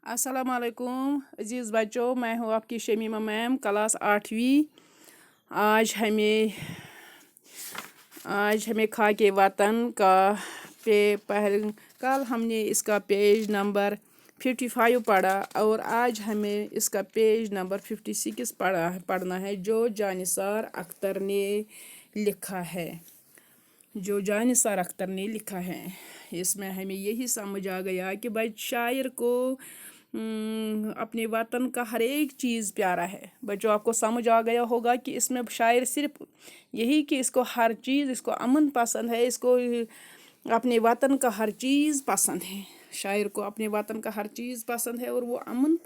अस्सलाम वालेकुम अजीज़ बच्चों, मैं हूँ आपकी शमीमा मैम, क्लास 8वीं। आज हमें आज हमें खाके वतन का कल हमने इसका पेज नंबर 55 पढ़ा और आज हमें इसका पेज नंबर 56 पढ़ना है, जो जानिसार अख्तर ने लिखा है। इसमें हमें यही समझ आ गया कि भाई शायर को अपने वतन का हर एक चीज़ प्यारा है। बच्चों, आपको समझ आ गया होगा कि इसमें शायर सिर्फ यही कि इसको हर चीज़, इसको अमन पसंद है, इसको अपने वतन का हर चीज़ पसंद है। शायर को अपने वतन का हर चीज़ पसंद है और वो अमन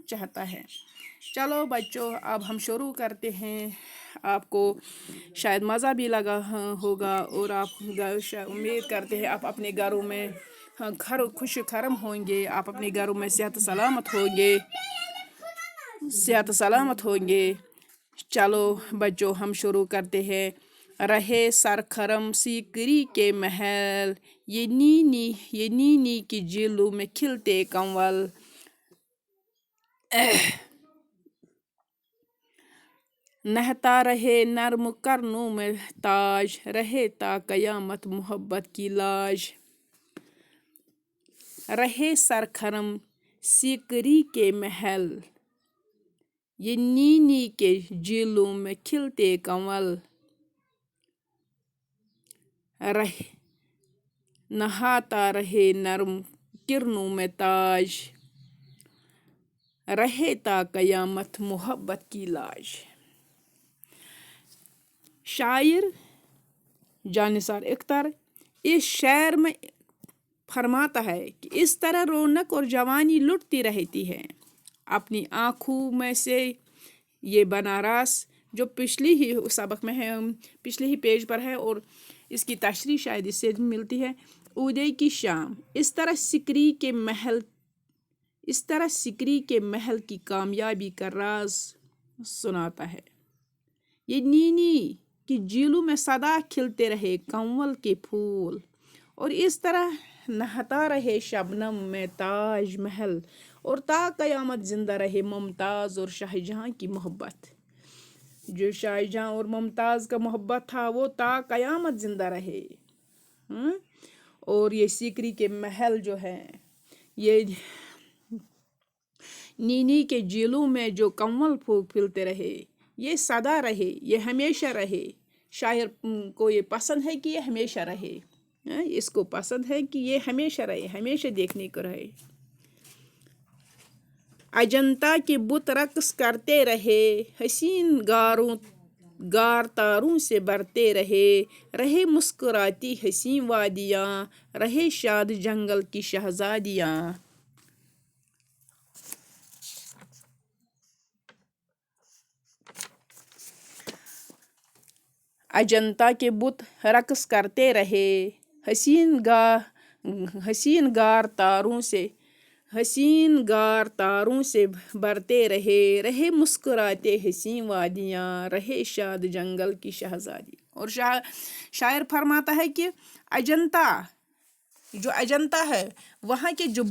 चाहता है। चलो बच्चों, अब हम शुरू करते हैं। आपको शायद मज़ा भी लगा होगा और आप उम्मीद करते हैं आप अपने घरों में घर खुश खरम होंगे, आप अपने घरों में सेहत सलामत होंगे। चलो बच्चों, हम शुरू करते हैं। रहे सरखरम सीकरी के महल, ये नीनी की झीलों में खिलते कंवल। नहता रहे नर्म करनों में ताज, रहे ता कयामत मोहब्बत की लाज। रहे सरखरम सीकरी के महल, ये नीनी के झीलों में खिलते कंवल। नहाता रहे नर्म किरणों में ताज, रहे ता कयामत मोहब्बत की लाज। शायर जानिसार अख्तर इस शेर में फरमाता है कि इस तरह रौनक और जवानी लुटती रहती है अपनी आँखों में से ये बनारस, जो पिछली ही सबक में है, पिछले ही पेज पर है और इसकी तशरीह शायद इससे मिलती है। उदय की शाम इस तरह सिकरी के महल की कामयाबी का राज सुनाता है। ये नीनी की झीलों में सदा खिलते रहे कंवल के फूल, और इस तरह नहाता रहे शबनम में ताज महल, और ता कयामत जिंदा रहे मुमताज और शाहजहां की मोहब्बत। जो शाहजहां और मुमताज का मोहब्बत था वो ता कयामत जिंदा रहे। और ये सीकरी के महल जो है, ये नीनी के झीलों में जो कंवल खिलते रहे, ये सदा रहे, ये हमेशा रहे। शायर को ये पसंद है कि ये हमेशा रहे, इसको पसंद है कि ये हमेशा रहे, हमेशा देखने को रहे। अजंता के बुत रक्स करते रहे, हसीन गार तारों से भरते रहे मुस्कुराती हसीन वादियाँ, रहे शाद जंगल की शहजादियाँ। अजंता के बुत रक्स करते रहे, हसीन गार तारों से भरते रहे मुस्कुराते हसीन वादियाँ, रहे शाद जंगल की शहजादी। और शायर फरमाता है कि अजंता है, वहाँ के जो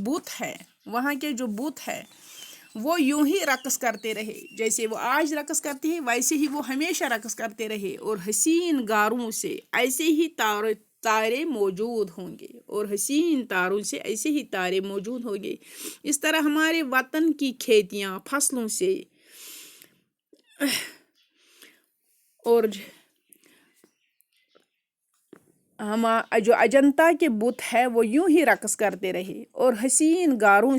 बुत है वो यूं ही रक़्स करते रहे, जैसे वो आज रक़्स करते हैं वैसे ही वो हमेशा रक़्स करते रहे। और हसीन गारों से ऐसे ही तारे मौजूद होंगे, और हसीन तारों से ऐसे ही तारे मौजूद होंगे। इस तरह हमारे वतन की खेतियाँ फसलों से और जो अजंता के बुत है वो यूं ही रक़्स करते रहे, और हसीन वादियों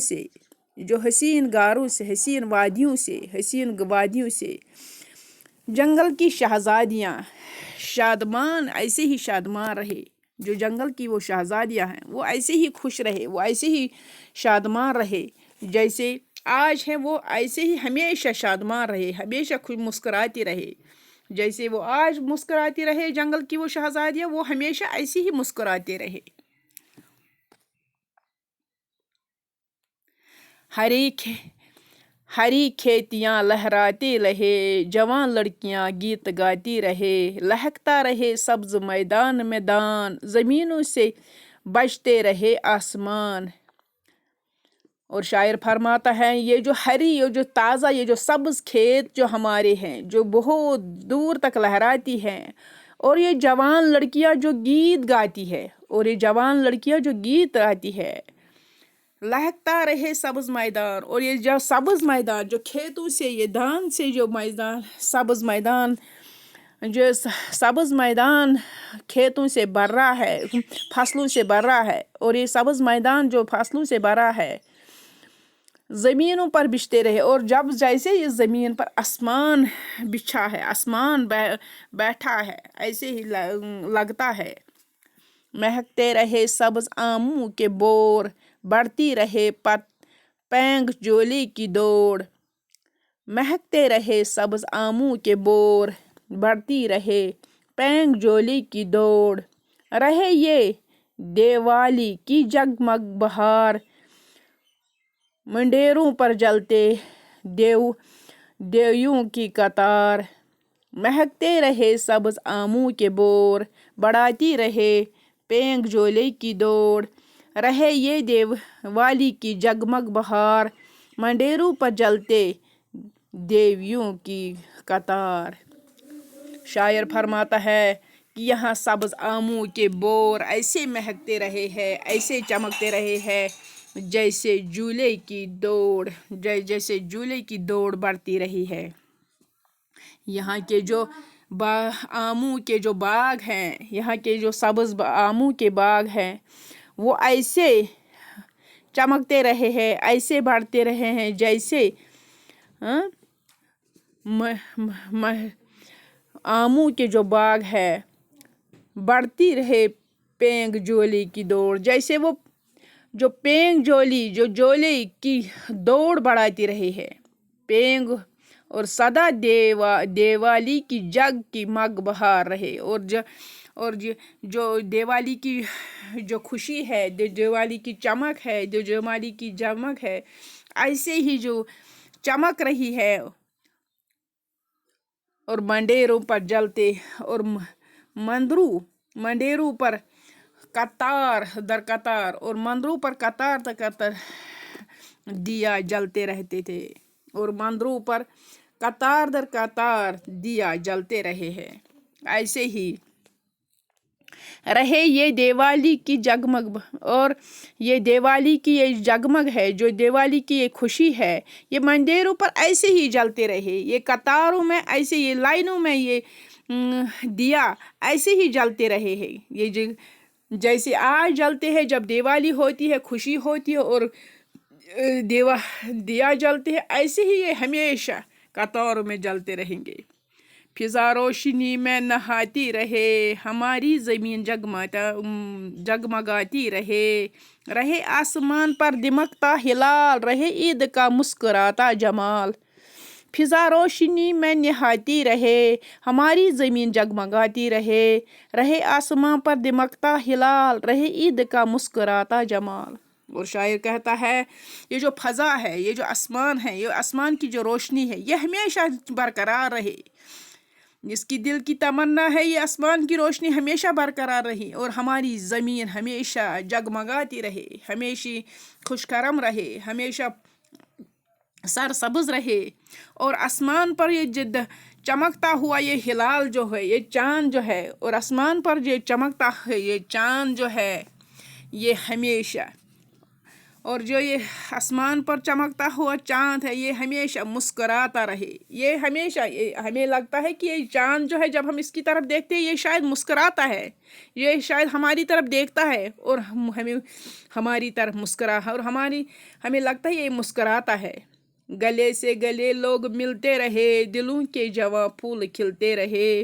से जंगल की शहजादियाँ शादमान ऐसे ही शादमान रहे। जो जंगल की वो शहजादियाँ हैं वो ऐसे ही खुश रहे, वो ऐसे ही शादमान रहे, जैसे आज है वो ऐसे ही हमेशा शादमान रहे, हमेशा खुश मुस्कुराती रहे। जैसे वो आज मुस्कुराती रहे जंगल की वो शहजादियाँ, वो हमेशा ऐसे ही मुस्कुराते रहे। हरी खेतियाँ लहराते रहे, जवान लड़कियाँ गीत गाती रहे, लहकता रहे सब्ज मैदान, ज़मीनों से बजते रहे आसमान। اور شاعر فرماتا ہے یہ جو ہری یہ جو تازہ یہ جو سبز کھیت جو ہمارے ہیں جو بہت دور تک لہراتی ہیں، اور یہ جوان لڑکیاں جو گیت گاتی ہے، اور یہ جوان لڑکیاں جو گیت گاتی ہے، لہکتا رہے سبز میدان، اور یہ جو سبز میدان جو کھیتوں سے یہ دان سے جو میدان سبز میدان جو سبز میدان کھیتوں سے بھر رہا ہے، فصلوں سے بھر رہا ہے، اور یہ سبز میدان جو فصلوں سے بھرا ہے زمینوں پر بچھتے رہے، اور جب جیسے اس زمین پر آسمان بچھا ہے، آسمان بیٹھا ہے، ایسے ہی لگتا ہے۔ مہکتے رہے سبز آموں کے بور، بڑھتی رہے پینگ جولی کی دوڑ۔ مہکتے رہے سبز آموں کے بور، بڑھتی رہے پینگ جولی کی دوڑ۔ رہے یہ دیوالی کی جگمگ بہار، منڈیروں پر جلتے دیویوں کی قطار۔ مہکتے رہے سبز آموں کے بور، بڑھاتی رہے پینگ جولی کی دوڑ۔ رہے یہ دیوالی کی جگمگ بہار، منڈیروں پر جلتے دیویوں کی قطار۔ شاعر فرماتا ہے کہ یہاں سبز آموں کے بور ایسے مہکتے رہے ہیں، ایسے چمکتے رہے ہیں جیسے جولے کی دوڑ، جیسے جولے کی دوڑ بڑھتی رہی ہے۔ یہاں کے جو آموں کے جو باغ ہیں، یہاں کے جو سبز آموں کے باغ ہیں وہ ایسے چمکتے رہے ہیں، ایسے بڑھتے رہے ہیں جیسے آموں کے جو باغ ہے بڑھتی رہے پینگ جولی کی دوڑ، جیسے وہ جو پینگ جولی جو جولے کی دوڑ بڑھاتی رہی ہے۔ پینگ اور سدا دیوالی کی جگ کی مگ بہار رہے، اور جو دیوالی کی جو خوشی ہے، جو دیوالی کی چمک ہے، جو دیوالی کی جگمگ ہے ایسے ہی جو چمک رہی ہے، اور منڈیروں پر جلتے اور منڈیروں پر قطار در قطار، اور مندروں پر قطار در قطار دیا جلتے رہتے تھے، اور مندروں پر قطار در قطار دیا جلتے رہے ہیں۔ ایسے ہی رہے یہ دیوالی کی جگمگ، اور یہ دیوالی کی یہ جگمگ ہے، جو دیوالی کی یہ خوشی ہے یہ مندروں پر ایسے ہی جلتے رہے، یہ قطاروں میں ایسے یہ لائنوں میں یہ دیا ایسے ہی جلتے رہے ہیں، یہ جیسے آج جلتے ہیں جب دیوالی ہوتی ہے، خوشی ہوتی ہے اور دیا جلتے ہیں، ایسے ہی یہ ہمیشہ قطاروں میں جلتے رہیں گے۔ فضا روشنی میں نہاتی رہے، ہماری زمین جگمگاتی رہے آسمان پر دمکتا ہلال، رہے عید کا مسکراتا جمال۔ فضا روشنی میں نہاتی رہے، ہماری زمین جگمگاتی رہے آسمان پر دمکتا ہلال، رہے عید کا مسکراتا جمال۔ اور شاعر کہتا ہے یہ جو فضا ہے، یہ جو آسمان ہے، یہ آسمان کی جو روشنی ہے یہ ہمیشہ برقرار رہے۔ جس کی دل کی تمنا ہے یہ آسمان کی روشنی ہمیشہ برقرار رہے، اور ہماری زمین ہمیشہ جگمگاتی رہے، ہمیشہ خوشکرم رہے، ہمیشہ سرسبز رہے، اور آسمان پر یہ چمکتا ہوا یہ ہلال جو ہے، یہ چاند جو ہے، اور آسمان پر یہ چمکتا ہے یہ چاند جو ہے یہ ہمیشہ، اور جو یہ آسمان پر چمکتا ہوا چاند ہے یہ ہمیشہ مسکراتا رہے۔ یہ ہمیشہ ہمیں لگتا ہے کہ یہ چاند جو ہے جب ہم اس کی طرف دیکھتے ہیں یہ شاید مسکراتا ہے، یہ شاید ہماری طرف دیکھتا ہے اور ہمیں ہماری طرف اور ہمیں لگتا ہے یہ مسکراتا ہے۔ گلے سے گلے لوگ ملتے رہے، دلوں کے جواں پھول کھلتے رہے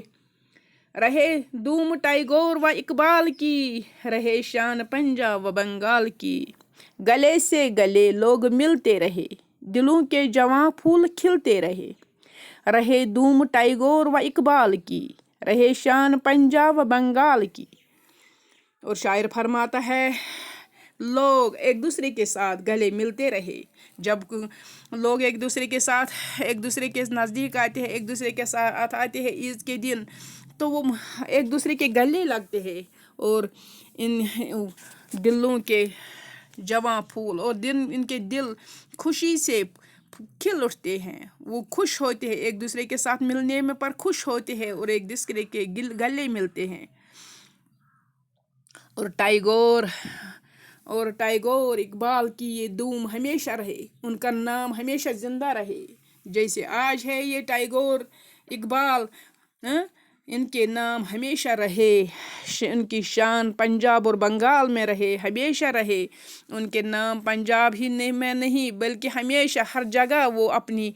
دوم ٹیگور و اقبال کی، رہے شان پنجاب و بنگال کی۔ گلے سے گلے لوگ ملتے رہے، دلوں کے جواں پھول کھلتے رہے دوم ٹیگور و اقبال کی، رہے شان پنجاب و بنگال کی۔ اور شاعر فرماتا ہے لوگ ایک دوسرے کے ساتھ گلے ملتے رہے، جب لوگ ایک دوسرے کے ساتھ ایک دوسرے کے نزدیک آتے ہیں، ایک دوسرے کے ساتھ آتے ہیں عید کے دن تو وہ ایک دوسرے کے گلے لگتے ہیں، اور ان دلوں کے जवां फूल, और इनके दिल खुशी से खिल उठते हैं। वो खुश होते हैं, एक दूसरे के साथ मिलने में पर खुश होते हैं और एक दूसरे के गले मिलते हैं। और टैगोर इकबाल की ये धूम हमेशा रहे, उनका नाम हमेशा जिंदा रहे। जैसे आज है ये टैगोर इकबाल, इनके नाम हमेशा रहे, उनकी शान पंजाब और बंगाल में रहे, हमेशा रहे। उनके नाम पंजाब ही में नहीं बल्कि हमेशा हर जगह वो अपनी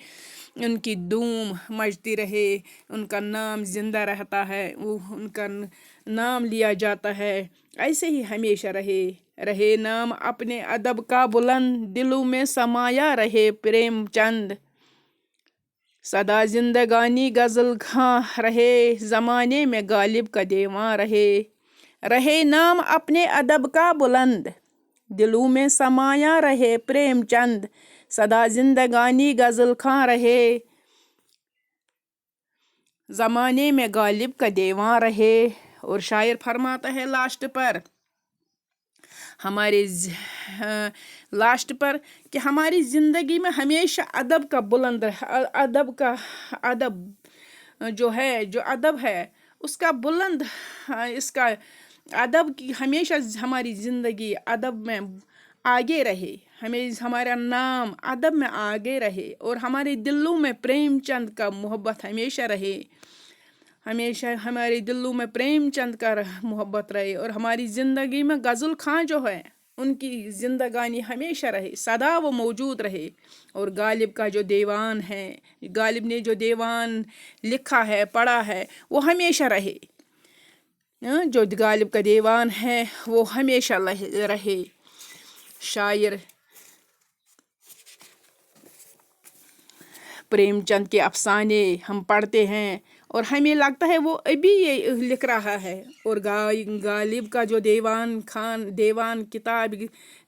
उनकी धूम मचती रहे, उनका नाम जिंदा रहता है, वो उनका नाम लिया जाता है। ऐसे ही हमेशा रहे नाम अपने अदब का बुलंद, दिलों में समाया रहे प्रेमचंद। सदा जिंदगानी गजल खां रहे, जमाने में गालिब का देवां रहे नाम अपने अदब का बुलंद, दिलों में समाया रहे प्रेमचंद। सदा जिंदगानी गजल खां रहे, जमाने में गालिब का देवां रहे। और शायर फरमाता है लास्ट पर कि हमारी ज़िंदगी में हमेशा अदब का बुलंद अदब जो अदब है उसका बुलंद, इसका अदब की हमेशा हमारी ज़िंदगी अदब में आगे रहे, हमारा नाम अदब में आगे रहे और हमारे दिलों में प्रेमचंद का मोहब्बत हमेशा रहे, हमेशा हमारे दिलों में प्रेमचंद का मोहब्बत रहे। और हमारी ज़िंदगी में गज़ल खां जो है उनकी ज़िंदगानी हमेशा रहे, सदा वो मौजूद रहे। और गालिब का जो दीवान है, गालिब ने जो दीवान लिखा है पढ़ा है वो हमेशा रहे, जो गालिब का दीवान है वो हमेशा रहे। शायर प्रेमचंद के अफसाने हम पढ़ते हैं और हमें लगता है वो अभी ये लिख रहा है। और गालिब का जो देवान किताब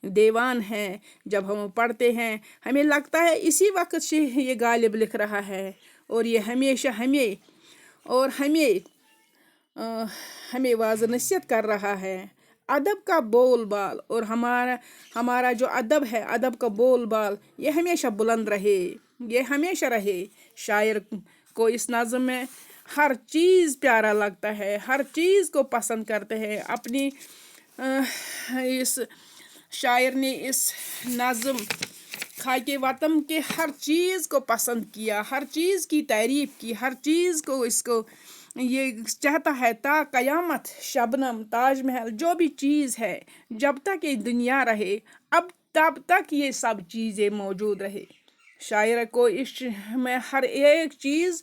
देवान है, जब हम पढ़ते हैं हमें लगता है इसी वक्त से ये गालिब लिख रहा है और ये हमेशा हमें वाज़ नसीहत कर रहा है। अदब का बोल बाल और हमारा जो अदब है, अदब का बोल बाल ये हमेशा बुलंद रहे, ये हमेशा रहे। शायर को इस नज़्म में हर चीज़ प्यारा लगता है, हर चीज़ को पसंद करते हैं। अपनी इस शायर ने इस नज़्म खाके वतन के हर चीज़ को पसंद किया, हर चीज़ की तारीफ़ की, हर चीज़ को इसको ये चाहता है ता क़यामत शबनम ताजमहल जो भी चीज़ है जब तक ये दुनिया रहे तब तक ये सब चीज़ें मौजूद रहे। शायर को इस में हर एक चीज़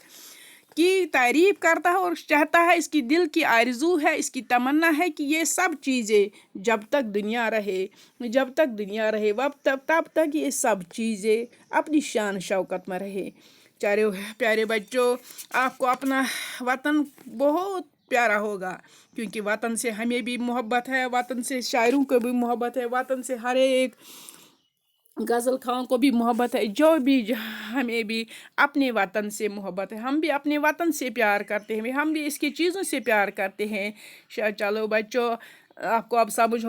की तारीफ़ करता है और चाहता है, इसकी दिल की आरज़ू है, इसकी तमन्ना है कि ये सब चीज़ें जब तक दुनिया रहे तब तक ये सब चीज़ें अपनी शान शौकत में रहे। प्यारे बच्चों, आपको अपना वतन बहुत प्यारा होगा क्योंकि वतन से हमें भी मोहब्बत है, वतन से शायरों को भी मोहब्बत है, वतन से हर एक गज़ल खां को भी मोहब्बत है, जो भी हमें भी अपने वतन से मोहब्बत है, हम भी अपने वतन से प्यार करते हैं, हम भी इसकी चीज़ों से प्यार करते हैं। चलो बच्चों, आपको अब समझ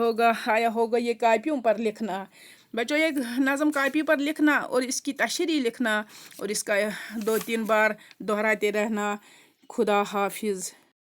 आया होगा ये कापियों पर लिखना। बच्चों एक नज़म कापी पर लिखना और इसकी तशरीह लिखना और इसका 2-3 बार दोहराते रहना। खुदा हाफिज़।